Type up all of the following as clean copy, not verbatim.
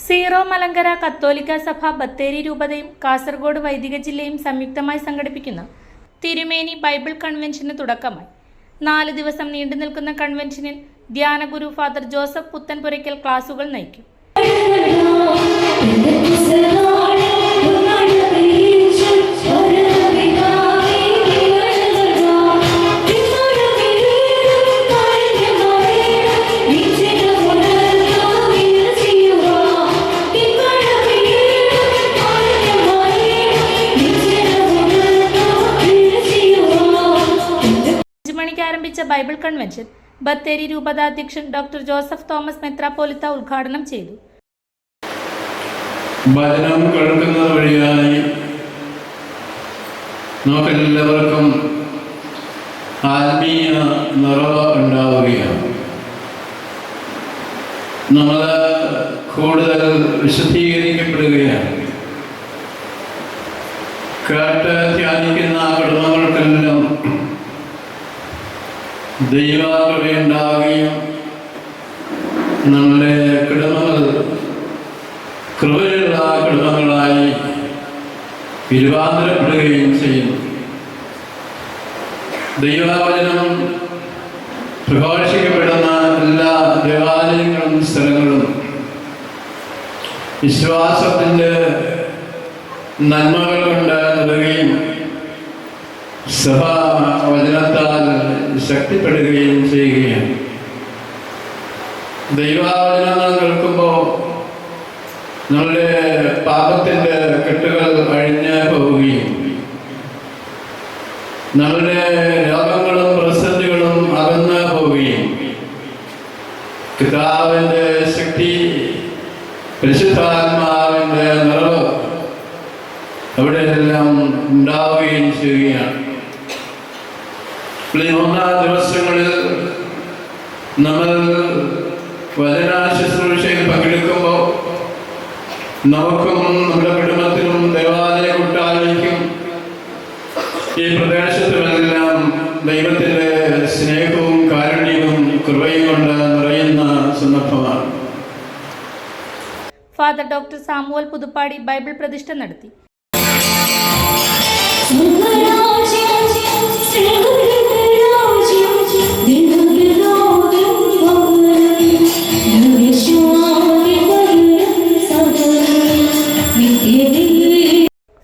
Zero Malankara കത്തോലിക്ക സഭ ബത്തേരി രൂപതയും കാസർഗോഡ് വൈദിക ജില്ലയും സംയുക്തമായി സംഘടിപ്പിക്കുന്ന തിരുമേനി ബൈബിൾ കൺവെൻഷന് തുടക്കമായി. 4 ദിവസം നീണ്ടു നിൽക്കുന്ന കൺവെൻഷനിൽ ധ്യാനഗുരു ഫാദർ ജോസഫ് പുത്തൻപുരയ്ക്കൽ ക്ലാസുകൾ നയിക്കും. ആരംഭിച്ച ബൈബിൾ കൺവെൻഷൻ ബത്തേരി രൂപതാധ്യക്ഷൻ ഡോക്ടർ ജോസഫ് തോമസ് മെത്രാപ്പോലിത്ത ഉദ്ഘാടനം ചെയ്തു. വചനം കേൾക്കുന്നത് വഴിയായി നമുക്കെല്ലാവർക്കും ആത്മീയ നിറവ് ഉണ്ടാവുകയാണ്. നമ്മൾ കൂടുതൽ വിശദീകരിക്കപ്പെടുകയാണ്. കേട്ട് ധ്യാനിക്കുന്ന കുടുംബങ്ങൾക്കെല്ലാം ദൈവകൃപയുണ്ടാവുകയും നമ്മുടെ കുടുംബങ്ങൾ കൃപയുള്ള കുടുംബങ്ങളായി രൂപാന്തരപ്പെടുകയും ചെയ്യുന്നു. ദൈവവചനം പ്രഘോഷിക്കപ്പെടുന്ന എല്ലാ ദേവാലയങ്ങളും സ്ഥലങ്ങളും വിശ്വാസത്തിൻ്റെ നന്മകൾ കൊണ്ട് നിറയുകയും സഭ വചനത്താൽ ശക്തിപ്പെടുകയും ചെയ്യുകയാണ്. ദൈവവചനങ്ങൾ കേൾക്കുമ്പോൾ നമ്മുടെ പാപത്തിൻ്റെ കെട്ടുകൾ അഴിഞ്ഞ് പോവുകയും നമ്മുടെ രോഗങ്ങളും പ്രതിസന്ധികളും അകന്ന് പോവുകയും പിതാവിൻ്റെ ശക്തി, പരിശുദ്ധാത്മാവിൻ്റെ നിറവ് അവിടെയെല്ലാം ഉണ്ടാവുകയും ചെയ്യുകയാണ്. ഈ 3 ദിവസങ്ങളിൽ നമ്മൾ വചന ശുശ്രൂഷയിൽ പങ്കെടുക്കുമ്പോൾ നമുക്കും നമ്മുടെ കുടുംബത്തിനും ദേവാലയ കൂട്ടായ്മയ്ക്കും ഈ പ്രദേശത്തുമെല്ലാം ദൈവത്തിൻ്റെ സ്നേഹവും കാരുണ്യവും കൃപയും കൊണ്ട് നിറയുന്ന സന്ദർഭമാണ്. Father doctor Samuel Puthuppadi Bible പ്രതിഷ്ഠ നടത്തി.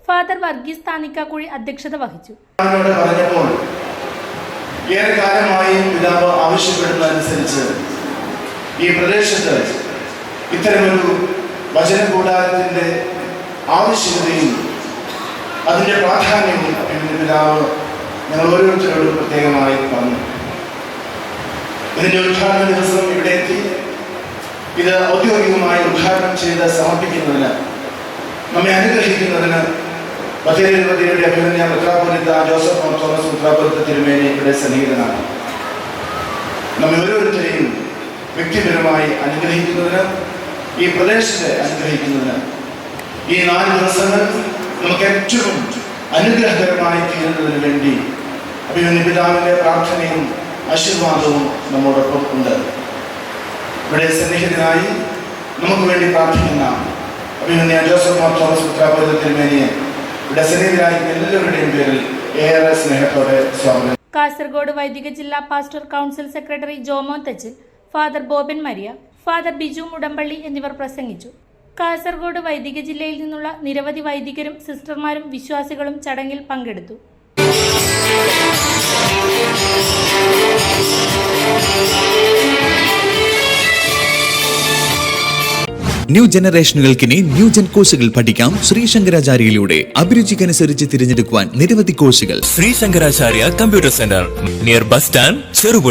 ഫാദർ വർഗീസ് താനിക്കാക്കുഴി അധ്യക്ഷത വഹിച്ചു. ഏറെക്കാലമായി പിതാവ് ആവശ്യപ്പെടുന്നതനുസരിച്ച് ഈ പ്രദേശത്ത് ഇത്തരമൊരു വചന കൂടാരത്തിൻ്റെ ആവശ്യകതയും അതിൻ്റെ പ്രാധാന്യവും പിതാവ് ഞങ്ങൾ ഓരോരുത്തരോടും പ്രത്യേകമായി പറഞ്ഞു. ഇതിൻ്റെ ഉദ്ഘാടന ദിവസം ഇവിടെ എത്തി ഇത് ഔദ്യോഗികമായി ഉദ്ഘാടനം ചെയ്ത് സമർപ്പിക്കുന്നതിന്, നമ്മെ അനുഗ്രഹിക്കുന്നതിന് ബത്തേരി രൂപതയുടെ അഭിമന്യ മെത്രാപ്പോലിത്ത ജോസഫ് തോമസ് മെത്രാപ്പോലിത്ത തിരുമേനി ഇവിടെ സന്നിഹിതനാണ്. നമ്മെ ഓരോരുത്തരെയും വ്യക്തിപരമായി അനുഗ്രഹിക്കുന്നതിന്, ഈ പ്രദേശത്തെ അനുഗ്രഹിക്കുന്നതിന് ഈ 4 ദിവസങ്ങൾ നമുക്ക് ഏറ്റവും അനുഗ്രഹകരമായി തീരുന്നതിന് വേണ്ടി അഭിമന്യ പിതാവിൻ്റെ പ്രാർത്ഥനയും ആശീർവാദവും നമ്മോടൊപ്പം ഉണ്ട്. ഇവിടെ സന്നിഹിതനായി നമുക്ക് വേണ്ടി പ്രാർത്ഥിക്കുന്ന അഭിമന്യ ജോസഫ് തോമസ് മെത്രാപ്പോലിത്ത തിരുമേനിയെ ഇവിടെ സന്നിഹിതനായി എല്ലാവരുടെയും പേരിൽ ഏറെ സ്നേഹത്തോടെ സ്വാഗതം. കാസർഗോഡ് വൈദിക ജില്ലാ pastoral council secretary Jomon Thachil, father Boban Maria, father Biju Mudampally എന്നിവർ പ്രസംഗിച്ചു. കാസർഗോഡ് വൈദിക ജില്ലയിൽ നിന്നുള്ള നിരവധി വൈദികരും സിസ്റ്റർമാരും വിശ്വാസികളും ചടങ്ങിൽ പങ്കെടുത്തു. ന്യൂ ജനറേഷനുകൾക്കിനി ന്യൂ ജെൻ കോഴ്സുകൾ പഠിക്കാം. ശ്രീശങ്കരാചാര്യയിലൂടെ അഭിരുചിക്കനുസരിച്ച് തിരഞ്ഞെടുക്കുവാൻ നിരവധി കോഴ്സുകൾ. Sree Sankaracharya computer centre, near bus stand, Cherupuzha.